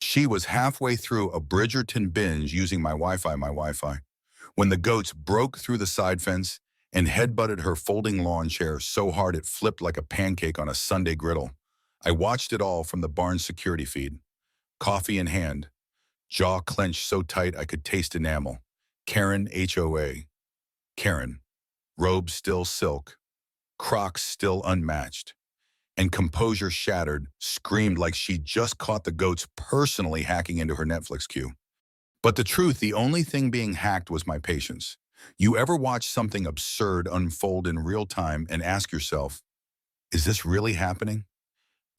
She was halfway through a Bridgerton binge using my Wi-Fi, when the goats broke through the side fence and headbutted her folding lawn chair so hard it flipped like a pancake on a Sunday griddle. I watched it all from the barn's security feed, coffee in hand, jaw clenched so tight I could taste enamel. Karen HOA. Karen. Robe still silk, Crocs still unmatched, and composure shattered, screamed like she just caught the goats personally hacking into her Netflix queue. But the truth, the only thing being hacked was my patience. You ever watch something absurd unfold in real time and ask yourself, is this really happening?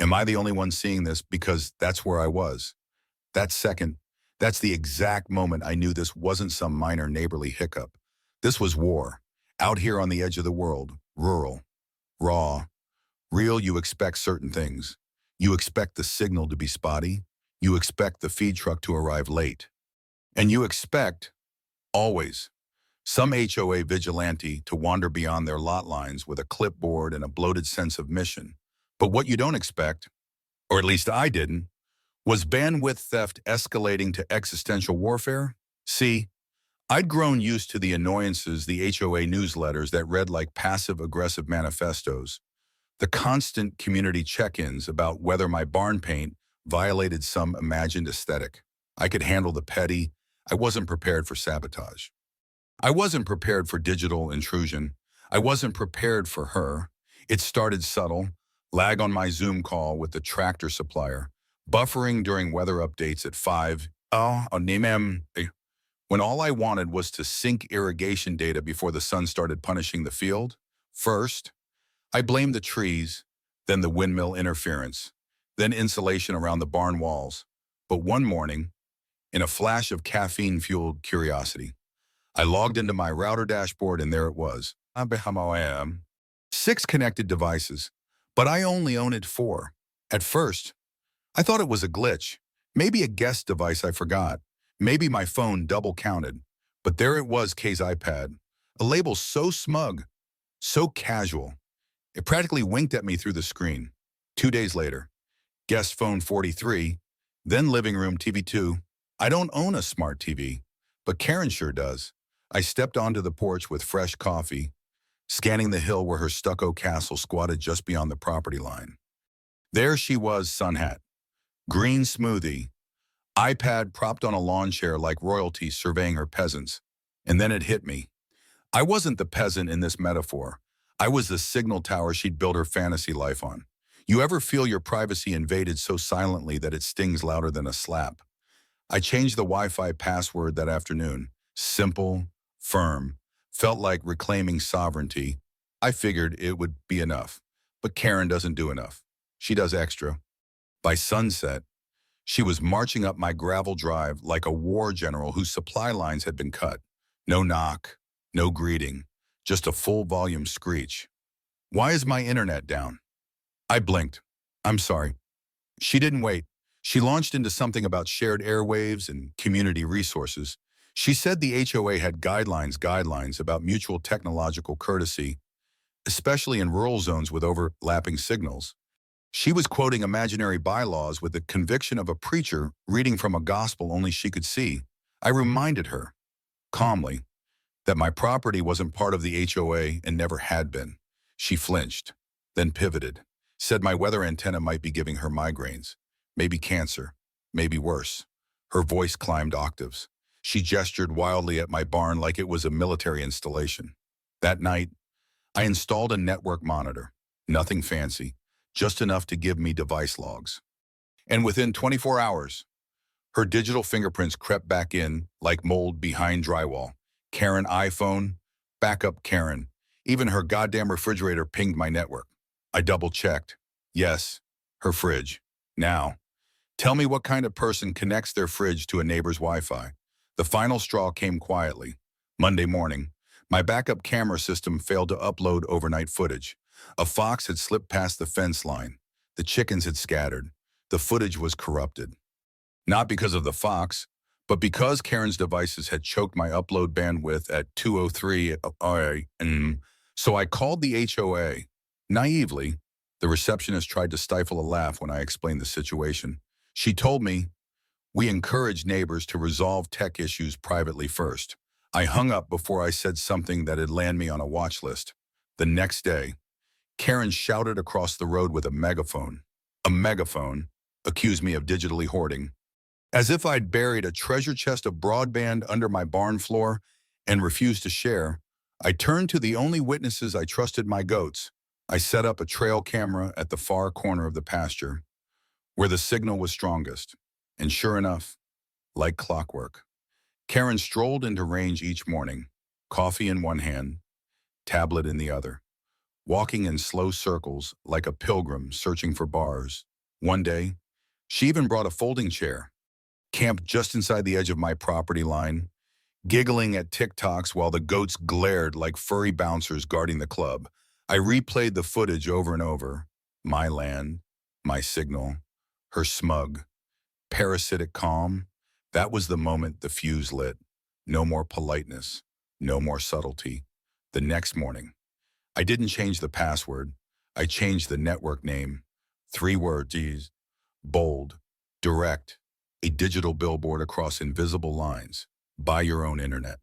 Am I the only one seeing this? Because that's where I was. That second, that's the exact moment I knew this wasn't some minor neighborly hiccup. This was war. Out here on the edge of the world, rural, raw, real. You expect certain things. You expect the signal to be spotty. You expect the feed truck to arrive late. And you expect, always, some HOA vigilante to wander beyond their lot lines with a clipboard and a bloated sense of mission. But what you don't expect, or at least I didn't, was bandwidth theft escalating to existential warfare? See, I'd grown used to the annoyances, the HOA newsletters that read like passive-aggressive manifestos, the constant community check-ins about whether my barn paint violated some imagined aesthetic. I could handle the petty. I wasn't prepared for sabotage. I wasn't prepared for digital intrusion. I wasn't prepared for her. It started subtle, lag on my Zoom call with the tractor supplier, buffering during weather updates at 5, when all I wanted was to sync irrigation data before the sun started punishing the field. First, I blamed the trees, then the windmill interference, then insulation around the barn walls. But one morning, in a flash of caffeine-fueled curiosity, I logged into my router dashboard and there it was. 6 connected devices, but I only owned 4. At first, I thought it was a glitch, maybe a guest device I forgot, maybe my phone double counted. But there it was, Kay's iPad, a label so smug, so casual. It practically winked at me through the screen. 2 days later, guest phone 43, then living room TV 2. I don't own a smart TV, but Karen sure does. I stepped onto the porch with fresh coffee, scanning the hill where her stucco castle squatted just beyond the property line. There she was, sun hat, green smoothie, iPad propped on a lawn chair like royalty surveying her peasants. And then it hit me. I wasn't the peasant in this metaphor. I was the signal tower she'd built her fantasy life on. You ever feel your privacy invaded so silently that it stings louder than a slap? I changed the Wi-Fi password that afternoon. Simple, firm, felt like reclaiming sovereignty. I figured it would be enough. But Karen doesn't do enough. She does extra. By sunset, she was marching up my gravel drive like a war general whose supply lines had been cut. No knock, no greeting, just a full volume screech. Why is my internet down? I blinked. I'm sorry. She didn't wait. She launched into something about shared airwaves and community resources. She said the HOA had guidelines about mutual technological courtesy, especially in rural zones with overlapping signals. She was quoting imaginary bylaws with the conviction of a preacher reading from a gospel only she could see. I reminded her, calmly, that my property wasn't part of the HOA and never had been. She flinched, then pivoted, said my weather antenna might be giving her migraines, maybe cancer, maybe worse. Her voice climbed octaves. She gestured wildly at my barn like it was a military installation. That night, I installed a network monitor, nothing fancy, just enough to give me device logs. And within 24 hours, her digital fingerprints crept back in like mold behind drywall. Karen iPhone, backup Karen. Even her goddamn refrigerator pinged my network. I double-checked. Yes, her fridge. Now, tell me what kind of person connects their fridge to a neighbor's Wi-Fi. The final straw came quietly. Monday morning, my backup camera system failed to upload overnight footage. A fox had slipped past the fence line. The chickens had scattered. The footage was corrupted. Not because of the fox, but because Karen's devices had choked my upload bandwidth at 203. So I called the HOA. Naively, the receptionist tried to stifle a laugh when I explained the situation. She told me, We encourage neighbors to resolve tech issues privately first. I hung up before I said something that'd land me on a watch list. The next day, Karen shouted across the road with a megaphone. A megaphone accused me of digitally hoarding. As if I'd buried a treasure chest of broadband under my barn floor and refused to share, I turned to the only witnesses I trusted, my goats. I set up a trail camera at the far corner of the pasture, where the signal was strongest. And sure enough, like clockwork, Karen strolled into range each morning, coffee in one hand, tablet in the other, walking in slow circles like a pilgrim searching for bars. One day, she even brought a folding chair, camped just inside the edge of my property line, giggling at TikToks while the goats glared like furry bouncers guarding the club. I replayed the footage over and over. My land, my signal, her smug, parasitic calm. That was the moment the fuse lit. No more politeness, no more subtlety. The next morning, I didn't change the password. I changed the network name. 3 words, bold, direct, a digital billboard across invisible lines. Buy your own internet.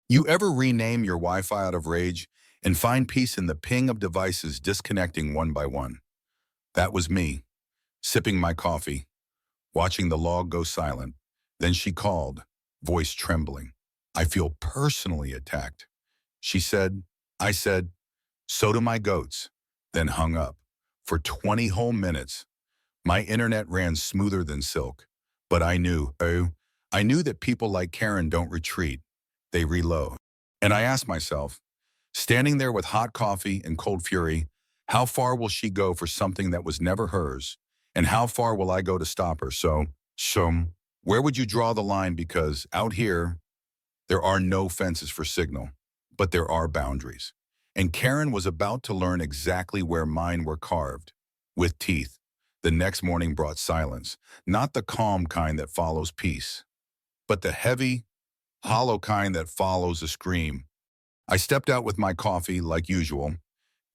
You ever rename your Wi-Fi out of rage and find peace in the ping of devices disconnecting one by one? That was me, sipping my coffee, watching the log go silent. Then she called, voice trembling. I feel personally attacked. She said, I said, so do my goats, then hung up. For 20 whole minutes, my internet ran smoother than silk. But I knew that people like Karen don't retreat, they reload. And I asked myself, standing there with hot coffee and cold fury, how far will she go for something that was never hers? And how far will I go to stop her? So, where would you draw the line? Because out here, there are no fences for signal, but there are boundaries. And Karen was about to learn exactly where mine were carved, with teeth. The next morning brought silence, not the calm kind that follows peace, but the heavy, hollow kind that follows a scream. I stepped out with my coffee like usual,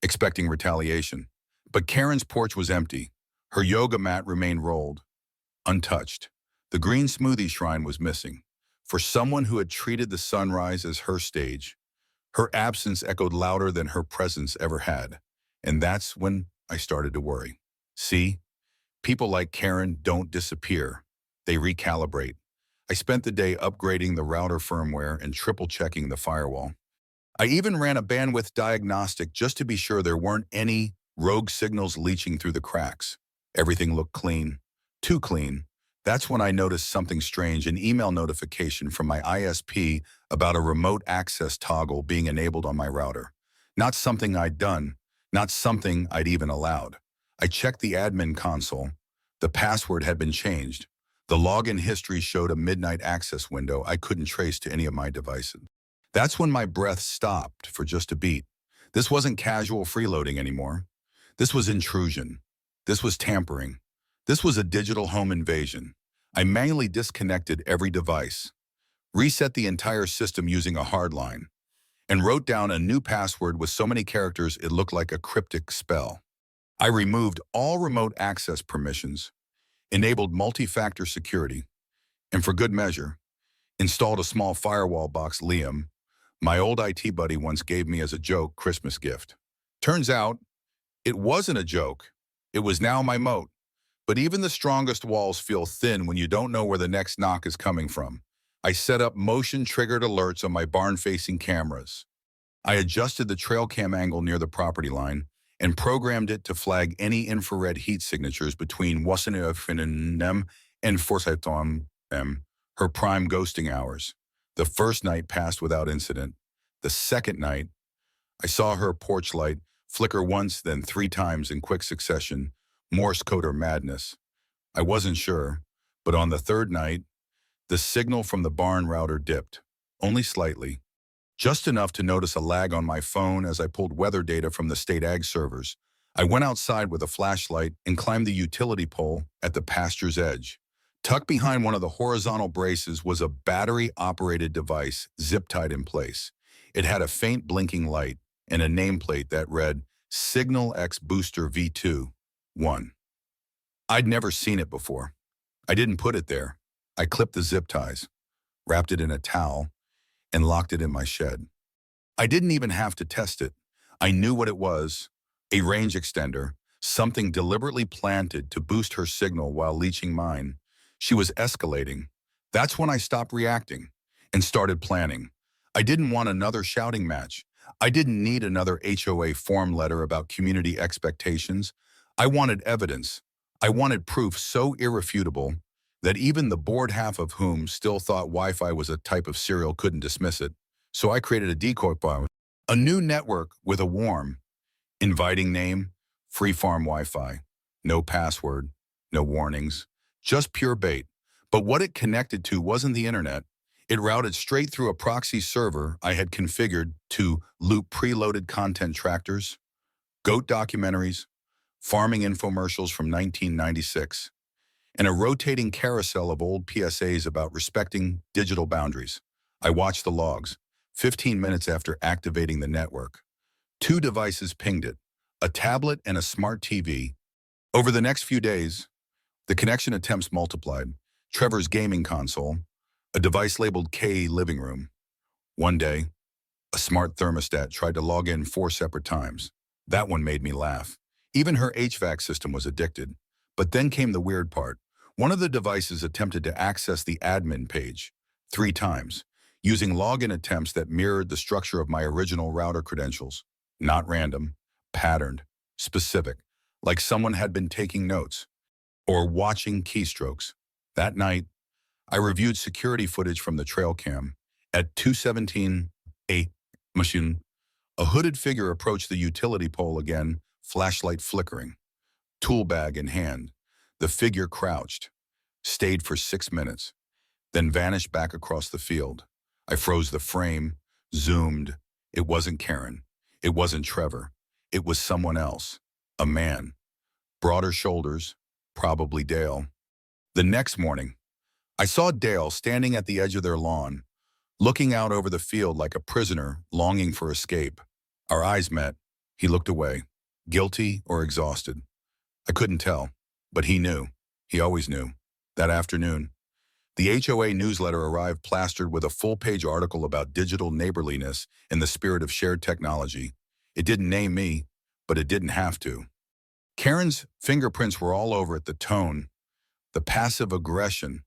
expecting retaliation. But Karen's porch was empty. Her yoga mat remained rolled, untouched. The green smoothie shrine was missing. For someone who had treated the sunrise as her stage, her absence echoed louder than her presence ever had. And that's when I started to worry. See, people like Karen don't disappear. They recalibrate. I spent the day upgrading the router firmware and triple-checking the firewall. I even ran a bandwidth diagnostic just to be sure there weren't any rogue signals leaching through the cracks. Everything looked clean. Too clean. That's when I noticed something strange, an email notification from my ISP about a remote access toggle being enabled on my router. Not something I'd done, not something I'd even allowed. I checked the admin console. The password had been changed. The login history showed a midnight access window I couldn't trace to any of my devices. That's when my breath stopped for just a beat. This wasn't casual freeloading anymore. This was intrusion. This was tampering. This was a digital home invasion. I manually disconnected every device, reset the entire system using a hardline, and wrote down a new password with so many characters it looked like a cryptic spell. I removed all remote access permissions, enabled multi-factor security, and for good measure, installed a small firewall box Liam, my old IT buddy, once gave me as a joke Christmas gift. Turns out, it wasn't a joke. It was now my moat. But even the strongest walls feel thin when you don't know where the next knock is coming from. I set up motion-triggered alerts on my barn-facing cameras. I adjusted the trail cam angle near the property line and programmed it to flag any infrared heat signatures between Wassenaar and Forsython, her prime ghosting hours. The first night passed without incident. The second night, I saw her porch light flicker once, then 3 times in quick succession, Morse code or madness. I wasn't sure, but on the third night, the signal from the barn router dipped, only slightly, just enough to notice a lag on my phone as I pulled weather data from the state ag servers. I went outside with a flashlight and climbed the utility pole at the pasture's edge. Tucked behind one of the horizontal braces was a battery-operated device zip-tied in place. It had a faint blinking light and a nameplate that read Signal X Booster V2 1. I'd never seen it before. I didn't put it there. I clipped the zip ties, wrapped it in a towel, and locked it in my shed. I didn't even have to test it. I knew what it was, a range extender, something deliberately planted to boost her signal while leeching mine. She was escalating. That's when I stopped reacting and started planning. I didn't want another shouting match. I didn't need another HOA form letter about community expectations. I wanted evidence. I wanted proof so irrefutable that even the bored half of whom still thought Wi-Fi was a type of cereal couldn't dismiss it. So I created a decoy file, a new network with a warm, inviting name, free farm Wi-Fi, no password, no warnings, just pure bait. But what it connected to wasn't the internet. It routed straight through a proxy server I had configured to loop preloaded content tractors, goat documentaries, farming infomercials from 1996, and a rotating carousel of old PSAs about respecting digital boundaries. I watched the logs. 15 minutes after activating the network, 2 devices pinged it, a tablet and a smart TV. Over the next few days, the connection attempts multiplied. Trevor's gaming console, a device labeled K living room. One day, a smart thermostat tried to log in 4 separate times. That one made me laugh. Even her HVAC system was addicted. But then came the weird part. One of the devices attempted to access the admin page 3 times, using login attempts that mirrored the structure of my original router credentials. Not random, patterned, specific, like someone had been taking notes or watching keystrokes. That night, I reviewed security footage from the trail cam. At 2:17 a.m., a hooded figure approached the utility pole again, flashlight flickering, tool bag in hand. The figure crouched, stayed for 6 minutes, then vanished back across the field. I froze the frame, zoomed. It wasn't Karen. It wasn't Trevor. It was someone else. A man. Broader shoulders, probably Dale. The next morning, I saw Dale standing at the edge of their lawn, looking out over the field like a prisoner longing for escape. Our eyes met. He looked away, guilty or exhausted. I couldn't tell, but he knew. He always knew. That afternoon, the HOA newsletter arrived plastered with a full-page article about digital neighborliness in the spirit of shared technology. It didn't name me, but it didn't have to. Karen's fingerprints were all over it, the tone, the passive aggression,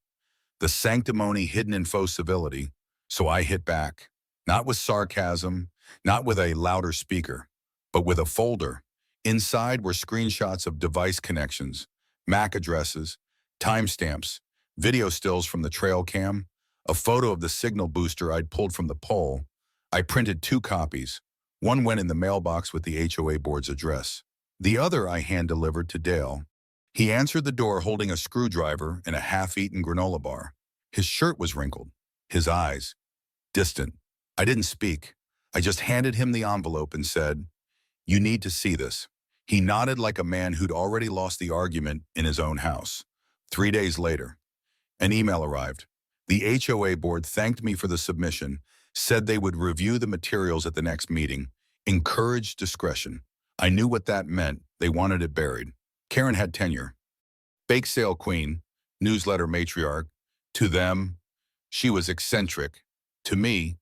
the sanctimony hidden in faux civility. So I hit back, not with sarcasm, not with a louder speaker, but with a folder. Inside were screenshots of device connections, MAC addresses, timestamps, video stills from the trail cam, a photo of the signal booster I'd pulled from the pole. I printed 2 copies. One went in the mailbox with the HOA board's address. The other I hand-delivered to Dale. He answered the door holding a screwdriver and a half-eaten granola bar. His shirt was wrinkled, his eyes distant. I didn't speak. I just handed him the envelope and said, "You need to see this." He nodded like a man who'd already lost the argument in his own house. 3 days later, an email arrived. The HOA board thanked me for the submission, said they would review the materials at the next meeting, encouraged discretion. I knew what that meant. They wanted it buried. Karen had tenure. Bake sale queen, newsletter matriarch. To them, she was eccentric. To me,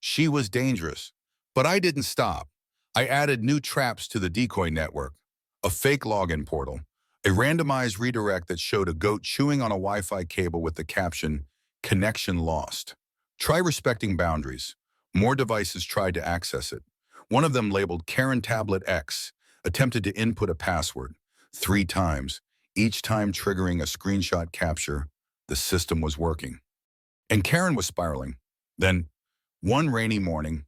she was dangerous. But I didn't stop. I added new traps to the decoy network, a fake login portal, a randomized redirect that showed a goat chewing on a Wi-Fi cable with the caption, "Connection lost." Try respecting boundaries. More devices tried to access it. One of them, labeled Karen Tablet X, attempted to input a password 3 times, each time triggering a screenshot capture. The system was working. And Karen was spiraling. Then, one rainy morning,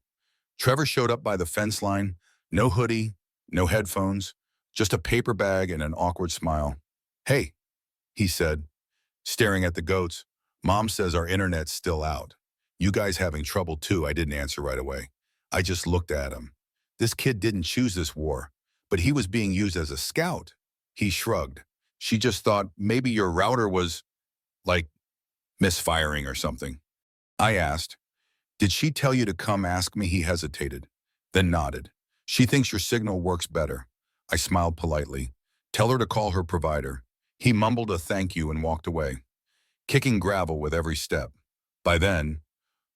Trevor showed up by the fence line, no hoodie, no headphones, just a paper bag and an awkward smile. "Hey," he said, staring at the goats. "Mom says our internet's still out. You guys having trouble too?" I didn't answer right away. I just looked at him. This kid didn't choose this war, but he was being used as a scout. He shrugged. "She just thought maybe your router was, like, misfiring or something." I asked, "Did she tell you to come ask me?" He hesitated, then nodded. "She thinks your signal works better." I smiled politely. "Tell her to call her provider." He mumbled a thank you and walked away. kicking gravel with every step. By then,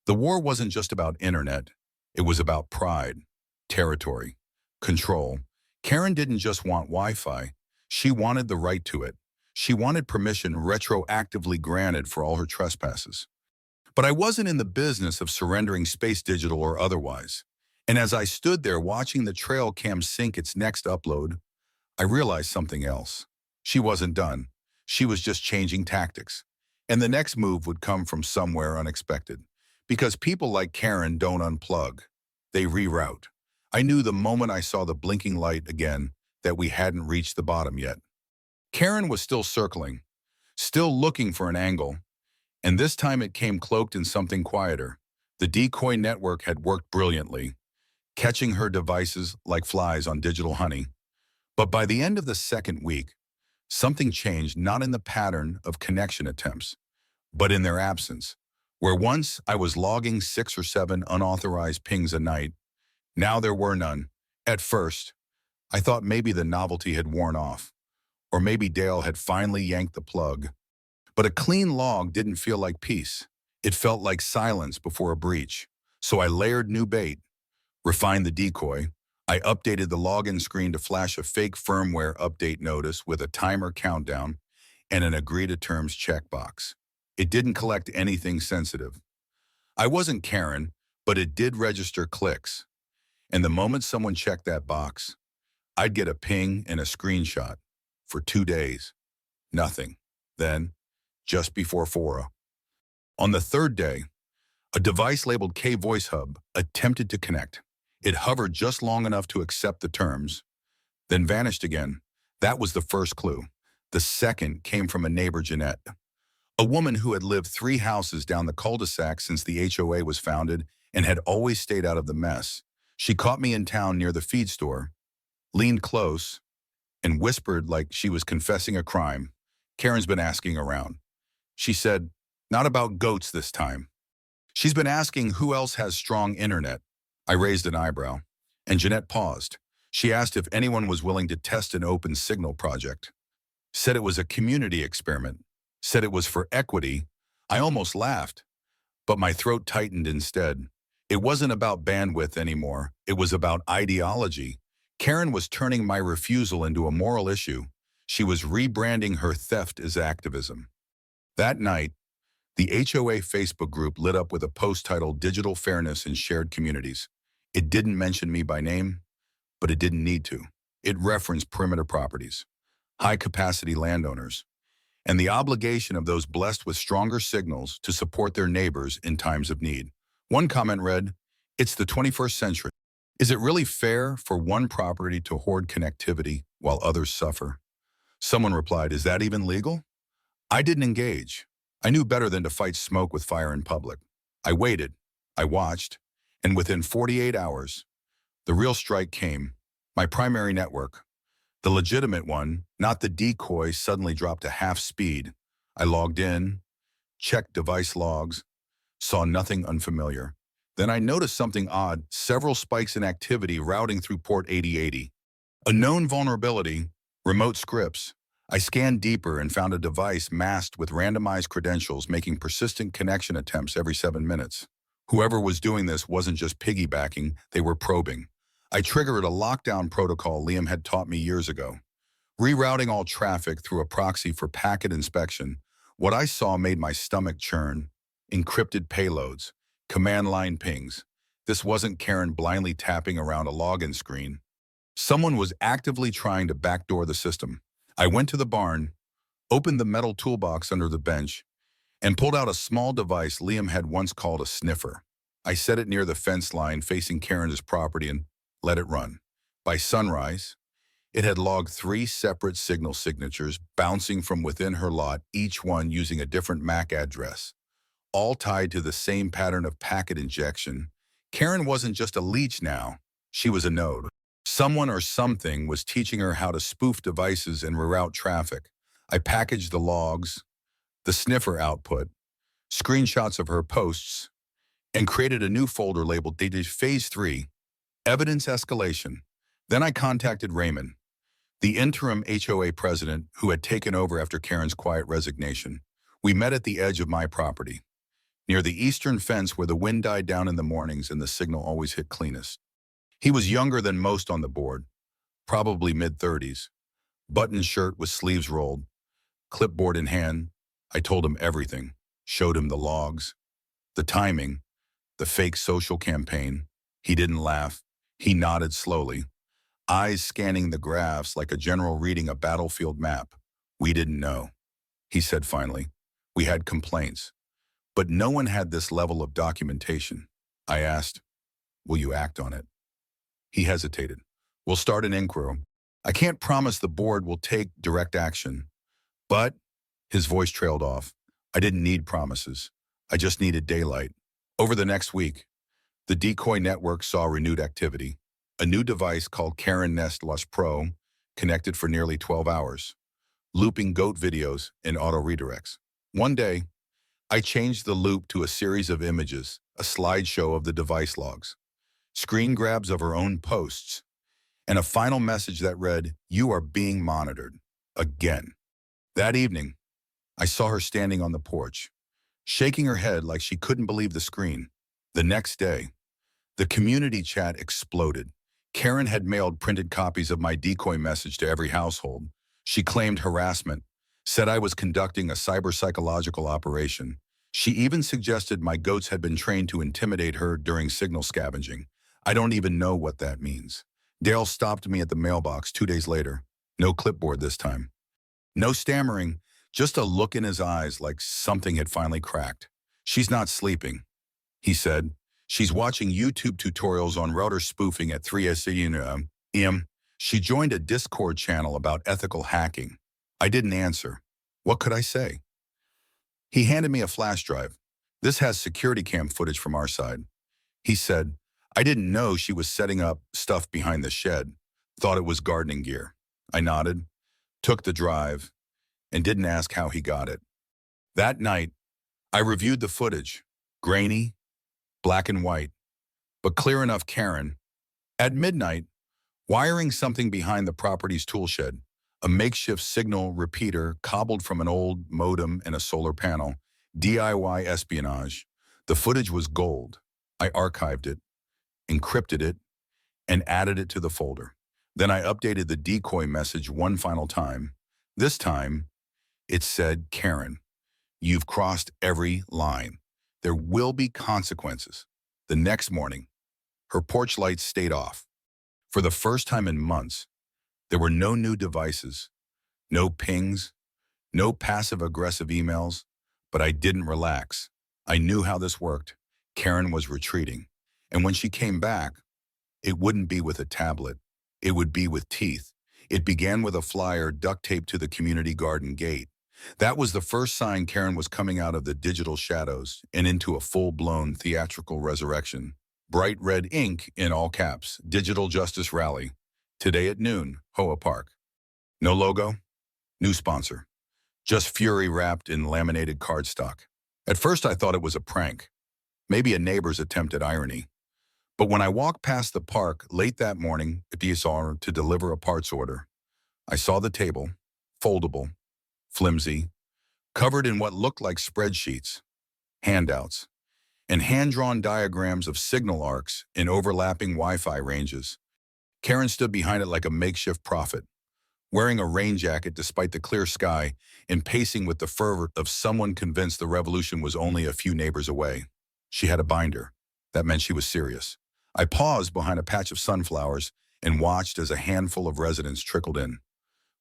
the war wasn't just about internet. It was about pride, territory, control. Karen didn't just want Wi-Fi. She wanted the right to it. She wanted permission retroactively granted for all her trespasses. But I wasn't in the business of surrendering space digital or otherwise. And as I stood there watching the trail cam sync its next upload, I realized something else. She wasn't done. She was just changing tactics. And the next move would come from somewhere unexpected. Because people like Karen don't unplug. They reroute. I knew the moment I saw the blinking light again that we hadn't reached the bottom yet. Karen was still circling, still looking for an angle, and this time it came cloaked in something quieter. The decoy network had worked brilliantly, catching her devices like flies on digital honey. But by the end of the second week, something changed, not in the pattern of connection attempts, but in their absence. Where once I was logging 6 or 7 unauthorized pings a night, now there were none. At first, I thought maybe the novelty had worn off, or maybe Dale had finally yanked the plug. But a clean log didn't feel like peace. It felt like silence before a breach. So I layered new bait, refined the decoy. I updated the login screen to flash a fake firmware update notice with a timer countdown and an agree-to-terms checkbox. It didn't collect anything sensitive. I wasn't Karen, but it did register clicks. And the moment someone checked that box, I'd get a ping and a screenshot. For 2 days, nothing. Then, just before 4, on the third day, a device labeled K-Voice Hub attempted to connect. It hovered just long enough to accept the terms, then vanished again. That was the first clue. The second came from a neighbor, Jeanette, a woman who had lived 3 houses down the cul-de-sac since the HOA was founded and had always stayed out of the mess. She caught me in town near the feed store, leaned close, and whispered like she was confessing a crime. Karen's been asking around. She said, not about goats this time. She's been asking who else has strong internet. I raised an eyebrow, and Jeanette paused. She asked if anyone was willing to test an open signal project. Said it was a community experiment. Said it was for equity. I almost laughed, but my throat tightened instead. It wasn't about bandwidth anymore. It was about ideology. Karen was turning my refusal into a moral issue. She was rebranding her theft as activism. That night, the HOA Facebook group lit up with a post titled Digital Fairness in Shared Communities. It didn't mention me by name, but it didn't need to. It referenced perimeter properties, high-capacity landowners, and the obligation of those blessed with stronger signals to support their neighbors in times of need. One comment read, "It's the 21st century. Is it really fair for one property to hoard connectivity while others suffer?" Someone replied, "Is that even legal?" I didn't engage. I knew better than to fight smoke with fire in public. I waited. I watched. And within 48 hours, the real strike came. My primary network, the legitimate one, not the decoy, suddenly dropped to half speed. I logged in, checked device logs, saw nothing unfamiliar. Then I noticed something odd, several spikes in activity routing through port 8080. A known vulnerability, remote scripts. I scanned deeper and found a device masked with randomized credentials making persistent connection attempts every 7 minutes. Whoever was doing this wasn't just piggybacking, they were probing. I triggered a lockdown protocol Liam had taught me years ago. Rerouting all traffic through a proxy for packet inspection, what I saw made my stomach churn. Encrypted payloads, command line pings. This wasn't Karen blindly tapping around a login screen. Someone was actively trying to backdoor the system. I went to the barn, opened the metal toolbox under the bench, and pulled out a small device Liam had once called a sniffer. I set it near the fence line facing Karen's property and let it run. By sunrise, it had logged 3 separate signal signatures bouncing from within her lot, each one using a different MAC address, all tied to the same pattern of packet injection. Karen wasn't just a leech now, she was a node. Someone or something was teaching her how to spoof devices and reroute traffic. I packaged the logs, the sniffer output, screenshots of her posts, and created a new folder labeled dated Phase 3, Evidence Escalation. Then I contacted Raymond, the interim HOA president who had taken over after Karen's quiet resignation. We met at the edge of my property, near the eastern fence where the wind died down in the mornings and the signal always hit cleanest. He was younger than most on the board, probably mid-30s, buttoned shirt with sleeves rolled, clipboard in hand. I told him everything, showed him the logs, the timing, the fake social campaign. He didn't laugh. He nodded slowly, eyes scanning the graphs like a general reading a battlefield map. We didn't know, he said finally. We had complaints, but no one had this level of documentation. I asked, will you act on it? He hesitated. We'll start an inquiry. I can't promise the board will take direct action, but his voice trailed off. I didn't need promises. I just needed daylight. Over the next week, the decoy network saw renewed activity. A new device called Karen Nest Lush Pro connected for nearly 12 hours, looping goat videos and auto redirects. One day, I changed the loop to a series of images, a slideshow of the device logs, screen grabs of her own posts, and a final message that read, "You are being monitored." Again. That evening, I saw her standing on the porch, shaking her head like she couldn't believe the screen. The next day, the community chat exploded. Karen had mailed printed copies of my decoy message to every household. She claimed harassment, said I was conducting a cyber-psychological operation. She even suggested my goats had been trained to intimidate her during signal scavenging. I don't even know what that means. Dale stopped me at the mailbox 2 days later. No clipboard this time. No stammering, just a look in his eyes like something had finally cracked. She's not sleeping, he said. She's watching YouTube tutorials on router spoofing at 3 a.m. She joined a Discord channel about ethical hacking. I didn't answer. What could I say? He handed me a flash drive. This has security cam footage from our side. He said, I didn't know she was setting up stuff behind the shed. Thought it was gardening gear. I nodded, took the drive, and didn't ask how he got it. That night, I reviewed the footage. Grainy, black and white, but clear enough Karen. At midnight, wiring something behind the property's tool shed, a makeshift signal repeater cobbled from an old modem and a solar panel, DIY espionage. The footage was gold. I archived it, encrypted it, and added it to the folder. Then I updated the decoy message one final time. This time, it said, Karen, you've crossed every line. There will be consequences. The next morning, her porch lights stayed off. For the first time in months, there were no new devices, no pings, no passive-aggressive emails, but I didn't relax. I knew how this worked. Karen was retreating. And when she came back, it wouldn't be with a tablet. It would be with teeth. It began with a flyer duct taped to the community garden gate. That was the first sign Karen was coming out of the digital shadows and into a full-blown theatrical resurrection. Bright red ink in all caps, Digital Justice Rally. Today at noon, HOA Park. No logo, new sponsor. Just fury wrapped in laminated cardstock. At first I thought it was a prank, maybe a neighbor's attempt at irony. But when I walked past the park late that morning at DSR to deliver a parts order, I saw the table, foldable, flimsy, covered in what looked like spreadsheets, handouts, and hand-drawn diagrams of signal arcs in overlapping Wi-Fi ranges. Karen stood behind it like a makeshift prophet, wearing a rain jacket despite the clear sky and pacing with the fervor of someone convinced the revolution was only a few neighbors away. She had a binder. That meant she was serious. I paused behind a patch of sunflowers and watched as a handful of residents trickled in,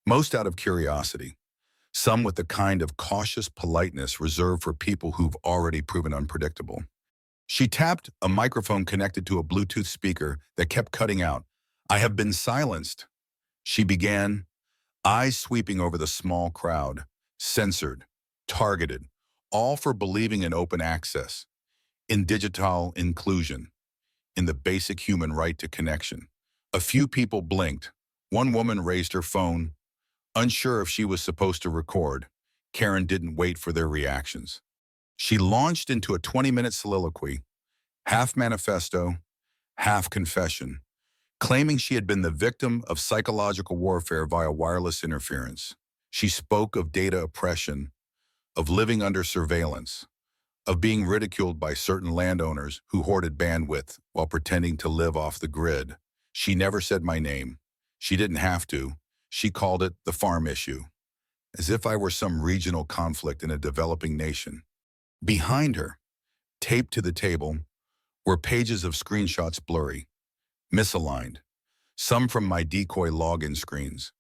most out of curiosity, some with the kind of cautious politeness reserved for people who've already proven unpredictable. She tapped a microphone connected to a Bluetooth speaker that kept cutting out. I have been silenced, she began, eyes sweeping over the small crowd, censored, targeted, all for believing in open access, in digital inclusion, in the basic human right to connection. A few people blinked. One woman raised her phone, unsure if she was supposed to record. Karen didn't wait for their reactions. She launched into a 20-minute soliloquy, half manifesto, half confession, claiming she had been the victim of psychological warfare via wireless interference. She spoke of data oppression, of living under surveillance, of being ridiculed by certain landowners who hoarded bandwidth while pretending to live off the grid. She never said my name. She didn't have to. She called it the farm issue, as if I were some regional conflict in a developing nation. Behind her, taped to the table, were pages of screenshots blurry, misaligned, some from my decoy login screens,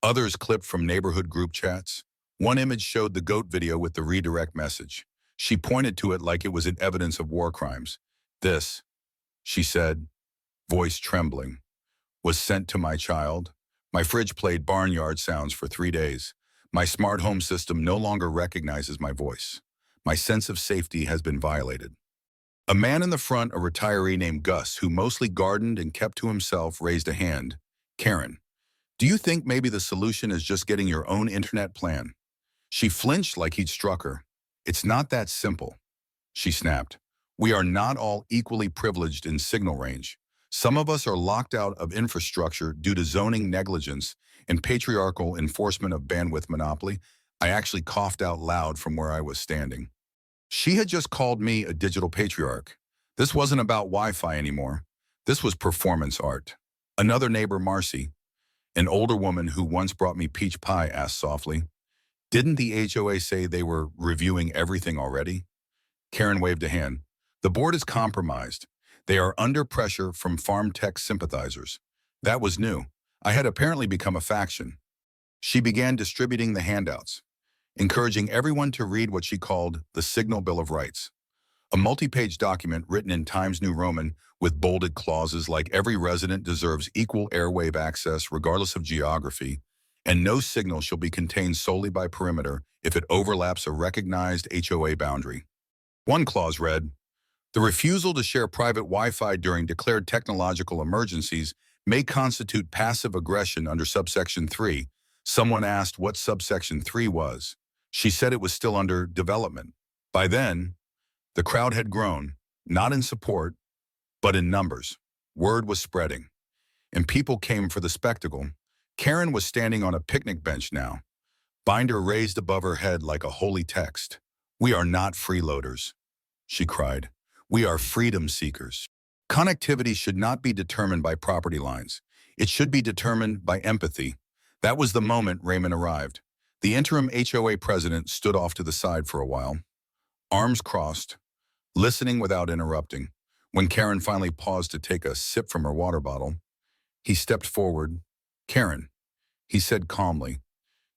others clipped from neighborhood group chats. One image showed the goat video with the redirect message. She pointed to it like it was an evidence of war crimes. This, she said, voice trembling, was sent to my child. My fridge played barnyard sounds for 3 days. My smart home system no longer recognizes my voice. My sense of safety has been violated. A man in the front, a retiree named Gus, who mostly gardened and kept to himself, raised a hand. Karen, do you think maybe the solution is just getting your own internet plan? She flinched like he'd struck her. It's not that simple, she snapped. We are not all equally privileged in signal range. Some of us are locked out of infrastructure due to zoning negligence and patriarchal enforcement of bandwidth monopoly. I actually coughed out loud from where I was standing. She had just called me a digital patriarch. This wasn't about Wi-Fi anymore. This was performance art. Another neighbor, Marcy, an older woman who once brought me peach pie, asked softly, didn't the HOA say they were reviewing everything already? Karen waved a hand. The board is compromised. They are under pressure from farm tech sympathizers. That was new. I had apparently become a faction. She began distributing the handouts, encouraging everyone to read what she called the Signal Bill of Rights, a multi-page document written in Times New Roman with bolded clauses like every resident deserves equal airwave access regardless of geography, and no signal shall be contained solely by perimeter if it overlaps a recognized HOA boundary. One clause read, the refusal to share private Wi-Fi during declared technological emergencies may constitute passive aggression under subsection 3. Someone asked what subsection 3 was. She said it was still under development. By then, the crowd had grown, not in support, but in numbers. Word was spreading, and people came for the spectacle. Karen was standing on a picnic bench now, binder raised above her head like a holy text. We are not freeloaders, she cried. We are freedom seekers. Connectivity should not be determined by property lines. It should be determined by empathy. That was the moment Raymond arrived. The interim HOA president stood off to the side for a while, arms crossed, listening without interrupting. When Karen finally paused to take a sip from her water bottle, he stepped forward. Karen, he said calmly,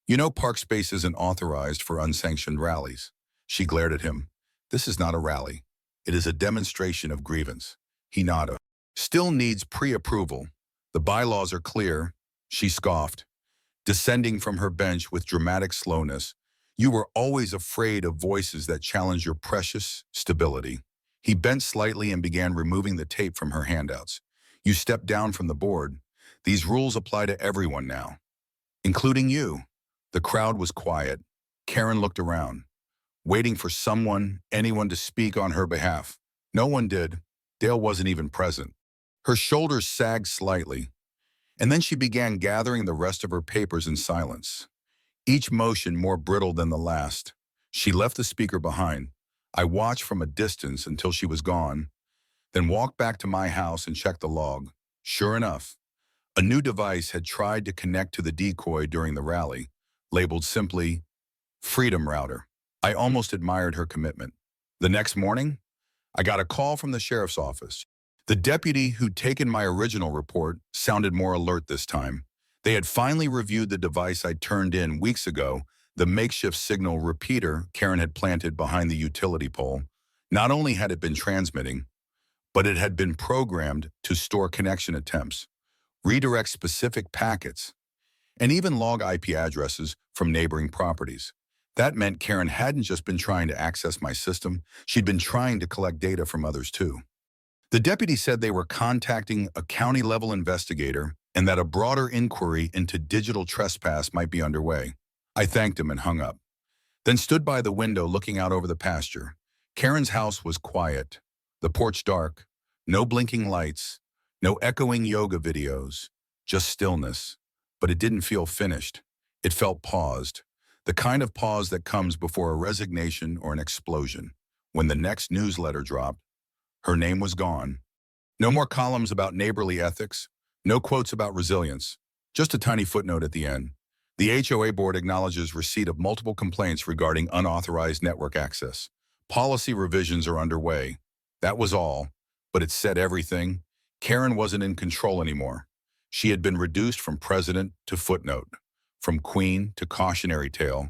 you know park space isn't authorized for unsanctioned rallies. She glared at him. This is not a rally. It is a demonstration of grievance. He nodded. Still needs pre-approval. The bylaws are clear, she scoffed, descending from her bench with dramatic slowness. You were always afraid of voices that challenge your precious stability. He bent slightly and began removing the tape from her handouts. You stepped down from the board. These rules apply to everyone now, including you. The crowd was quiet. Karen looked around, waiting for anyone to speak on her behalf. No one did. Dale wasn't even present. Her shoulders sagged slightly, and then she began gathering the rest of her papers in silence, each motion more brittle than the last. She left the speaker behind. I watched from a distance until she was gone, then walked back to my house and checked the log. Sure enough, a new device had tried to connect to the decoy during the rally, labeled simply Freedom Router. I almost admired her commitment. The next morning, I got a call from the sheriff's office. The deputy who'd taken my original report sounded more alert this time. They had finally reviewed the device I turned in weeks ago, the makeshift signal repeater Karen had planted behind the utility pole. Not only had it been transmitting, but it had been programmed to store connection attempts, redirect specific packets, and even log IP addresses from neighboring properties. That meant Karen hadn't just been trying to access my system, she'd been trying to collect data from others too. The deputy said they were contacting a county-level investigator and that a broader inquiry into digital trespass might be underway. I thanked him and hung up, then stood by the window looking out over the pasture. Karen's house was quiet, the porch dark, no blinking lights, no echoing yoga videos, just stillness. But it didn't feel finished. It felt paused. The kind of pause that comes before a resignation or an explosion. When the next newsletter dropped, her name was gone. No more columns about neighborly ethics, no quotes about resilience, just a tiny footnote at the end. The HOA board acknowledges receipt of multiple complaints regarding unauthorized network access. Policy revisions are underway. That was all, but it said everything. Karen wasn't in control anymore. She had been reduced from president to footnote, from queen to cautionary tale,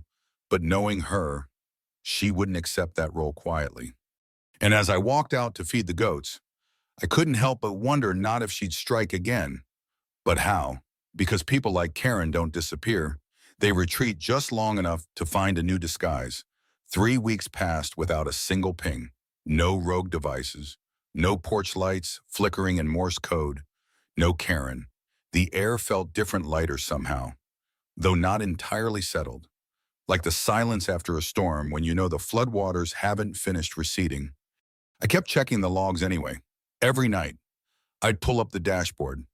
but knowing her, she wouldn't accept that role quietly. And as I walked out to feed the goats, I couldn't help but wonder not if she'd strike again, but how. Because people like Karen don't disappear. They retreat just long enough to find a new disguise. 3 weeks passed without a single ping. No rogue devices. No porch lights flickering in Morse code. No Karen. The air felt different, lighter somehow, though not entirely settled. Like the silence after a storm when you know the floodwaters haven't finished receding. I kept checking the logs anyway. Every night, I'd pull up the dashboard,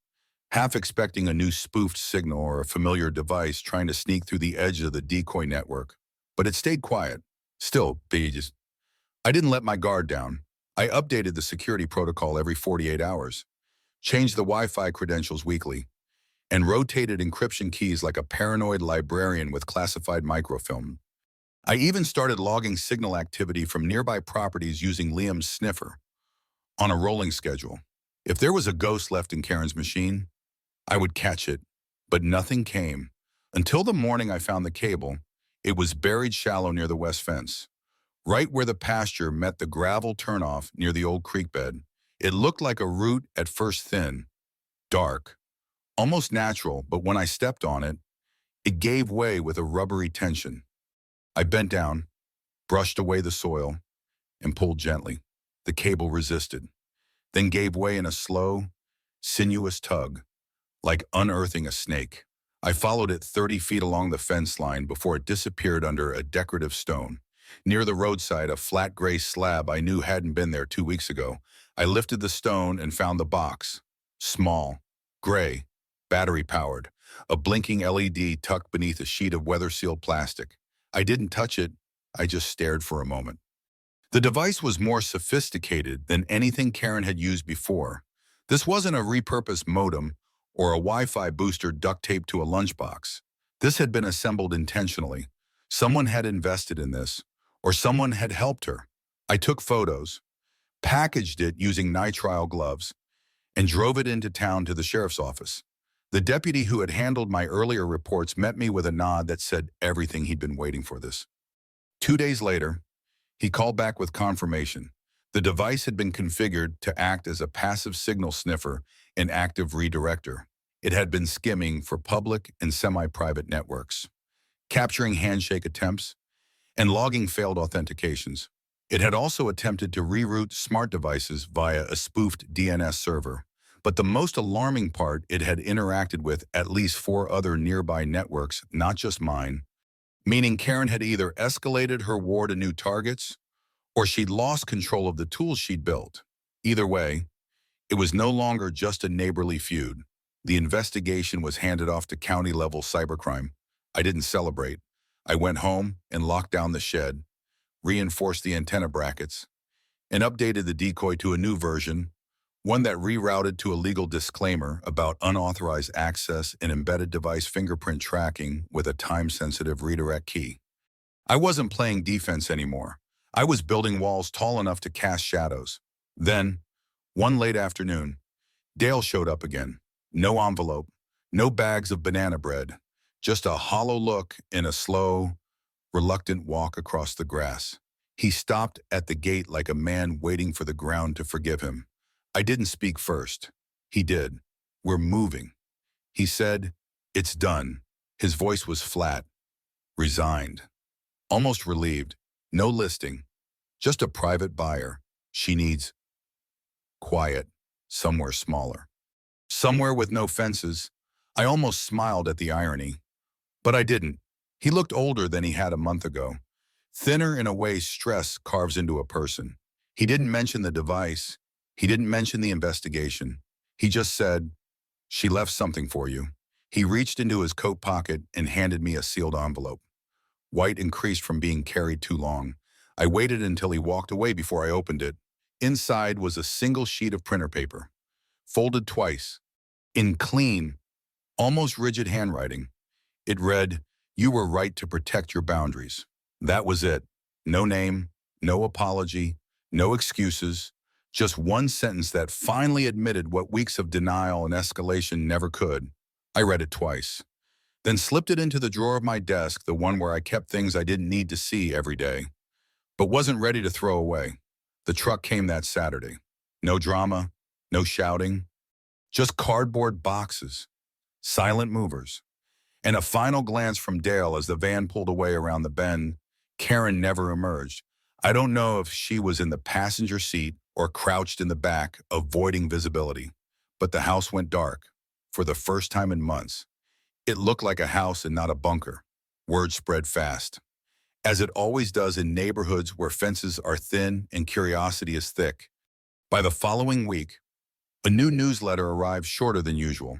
half expecting a new spoofed signal or a familiar device trying to sneak through the edge of the decoy network. But it stayed quiet. Still, I didn't let my guard down. I updated the security protocol every 48 hours, changed the Wi-Fi credentials weekly, and rotated encryption keys like a paranoid librarian with classified microfilm. I even started logging signal activity from nearby properties using Liam's sniffer on a rolling schedule. If there was a ghost left in Karen's machine, I would catch it, but nothing came. Until the morning I found the cable. It was buried shallow near the west fence, right where the pasture met the gravel turnoff near the old creek bed. It looked like a root, at first thin, dark, almost natural, but when I stepped on it, it gave way with a rubbery tension. I bent down, brushed away the soil, and pulled gently. The cable resisted, then gave way in a slow, sinuous tug, like unearthing a snake. I followed it 30 feet along the fence line before it disappeared under a decorative stone. Near the roadside, a flat gray slab I knew hadn't been there 2 weeks ago. I lifted the stone and found the box. Small, gray, battery-powered, a blinking LED tucked beneath a sheet of weather-sealed plastic. I didn't touch it, I just stared for a moment. The device was more sophisticated than anything Karen had used before. This wasn't a repurposed modem or a Wi-Fi booster duct taped to a lunchbox. This had been assembled intentionally. Someone had invested in this, or someone had helped her. I took photos, packaged it using nitrile gloves, and drove it into town to the sheriff's office. The deputy who had handled my earlier reports met me with a nod that said everything he'd been waiting for this. 2 days later, he called back with confirmation. The device had been configured to act as a passive signal sniffer and active redirector. It had been skimming for public and semi-private networks, capturing handshake attempts, and logging failed authentications. It had also attempted to reroute smart devices via a spoofed DNS server. But the most alarming part, it had interacted with at least 4 other nearby networks, not just mine, meaning Karen had either escalated her war to new targets or she'd lost control of the tools she'd built. Either way, it was no longer just a neighborly feud. The investigation was handed off to county-level cybercrime. I didn't celebrate. I went home and locked down the shed, reinforced the antenna brackets, and updated the decoy to a new version, one that rerouted to a legal disclaimer about unauthorized access and embedded device fingerprint tracking with a time-sensitive redirect key. I wasn't playing defense anymore. I was building walls tall enough to cast shadows. Then, one late afternoon, Dale showed up again. No envelope, no bags of banana bread, just a hollow look and a slow, reluctant walk across the grass. He stopped at the gate like a man waiting for the ground to forgive him. I didn't speak first. He did. "We're moving." He said, "It's done." His voice was flat, resigned, almost relieved. No listing, just a private buyer. She needs quiet, somewhere smaller. Somewhere with no fences. I almost smiled at the irony, but I didn't. He looked older than he had a month ago. Thinner in a way stress carves into a person. He didn't mention the device. He didn't mention the investigation. He just said, "She left something for you." He reached into his coat pocket and handed me a sealed envelope. white and creased from being carried too long. I waited until he walked away before I opened it. Inside was a single sheet of printer paper, folded twice, in clean, almost rigid handwriting. It read, "You were right to protect your boundaries." That was it. No name, no apology, no excuses, just one sentence that finally admitted what weeks of denial and escalation never could. I read it twice, then slipped it into the drawer of my desk, the one where I kept things I didn't need to see every day, but wasn't ready to throw away. The truck came that Saturday. No drama, no shouting, just cardboard boxes, silent movers, and a final glance from Dale as the van pulled away around the bend. Karen never emerged. I don't know if she was in the passenger seat or crouched in the back, avoiding visibility. But the house went dark. For the first time in months, it looked like a house and not a bunker. Word spread fast, as it always does in neighborhoods where fences are thin and curiosity is thick. By the following week, a new newsletter arrived shorter than usual,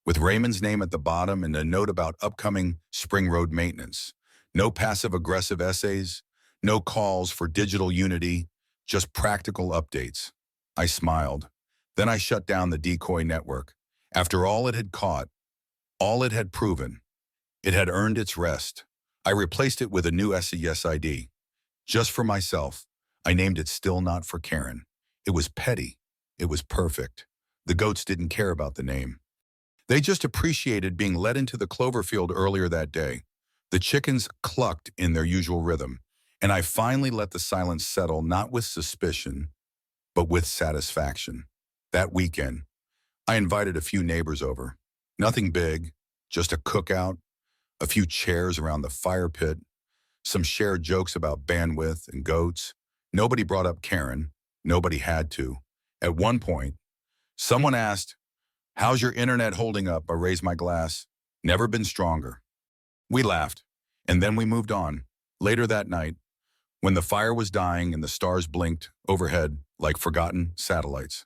with Raymond's name at the bottom and a note about upcoming spring road maintenance. No passive-aggressive essays, no calls for digital unity, just practical updates. I smiled. Then I shut down the decoy network. After all it had caught, all it had proven, it had earned its rest. I replaced it with a new SES ID. Just for myself, I named it Still Not for Karen. It was petty. It was perfect. The goats didn't care about the name. They just appreciated being led into the clover field earlier that day. The chickens clucked in their usual rhythm, and I finally let the silence settle, not with suspicion, but with satisfaction. That weekend, I invited a few neighbors over. Nothing big, just a cookout, a few chairs around the fire pit, some shared jokes about bandwidth and goats. Nobody brought up Karen. Nobody had to. At one point, someone asked, "How's your internet holding up?" I raised my glass. Never been stronger. We laughed, and then we moved on. Later that night, when the fire was dying and the stars blinked overhead like forgotten satellites,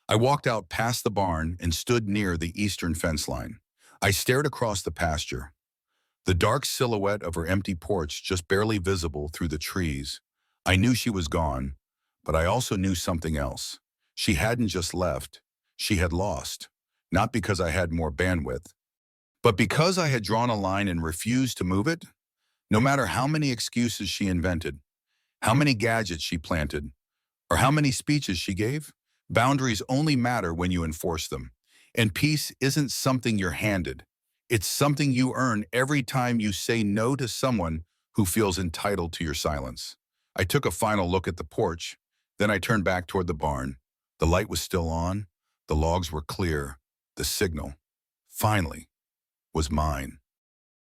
I walked out past the barn and stood near the eastern fence line. I stared across the pasture, the dark silhouette of her empty porch just barely visible through the trees. I knew she was gone, but I also knew something else. She hadn't just left, she had lost. Not because I had more bandwidth, but because I had drawn a line and refused to move it. No matter how many excuses she invented, how many gadgets she planted, or how many speeches she gave, boundaries only matter when you enforce them. And peace isn't something you're handed. It's something you earn every time you say no to someone who feels entitled to your silence. I took a final look at the porch, then I turned back toward the barn. The light was still on, the logs were clear, the signal, finally, was mine.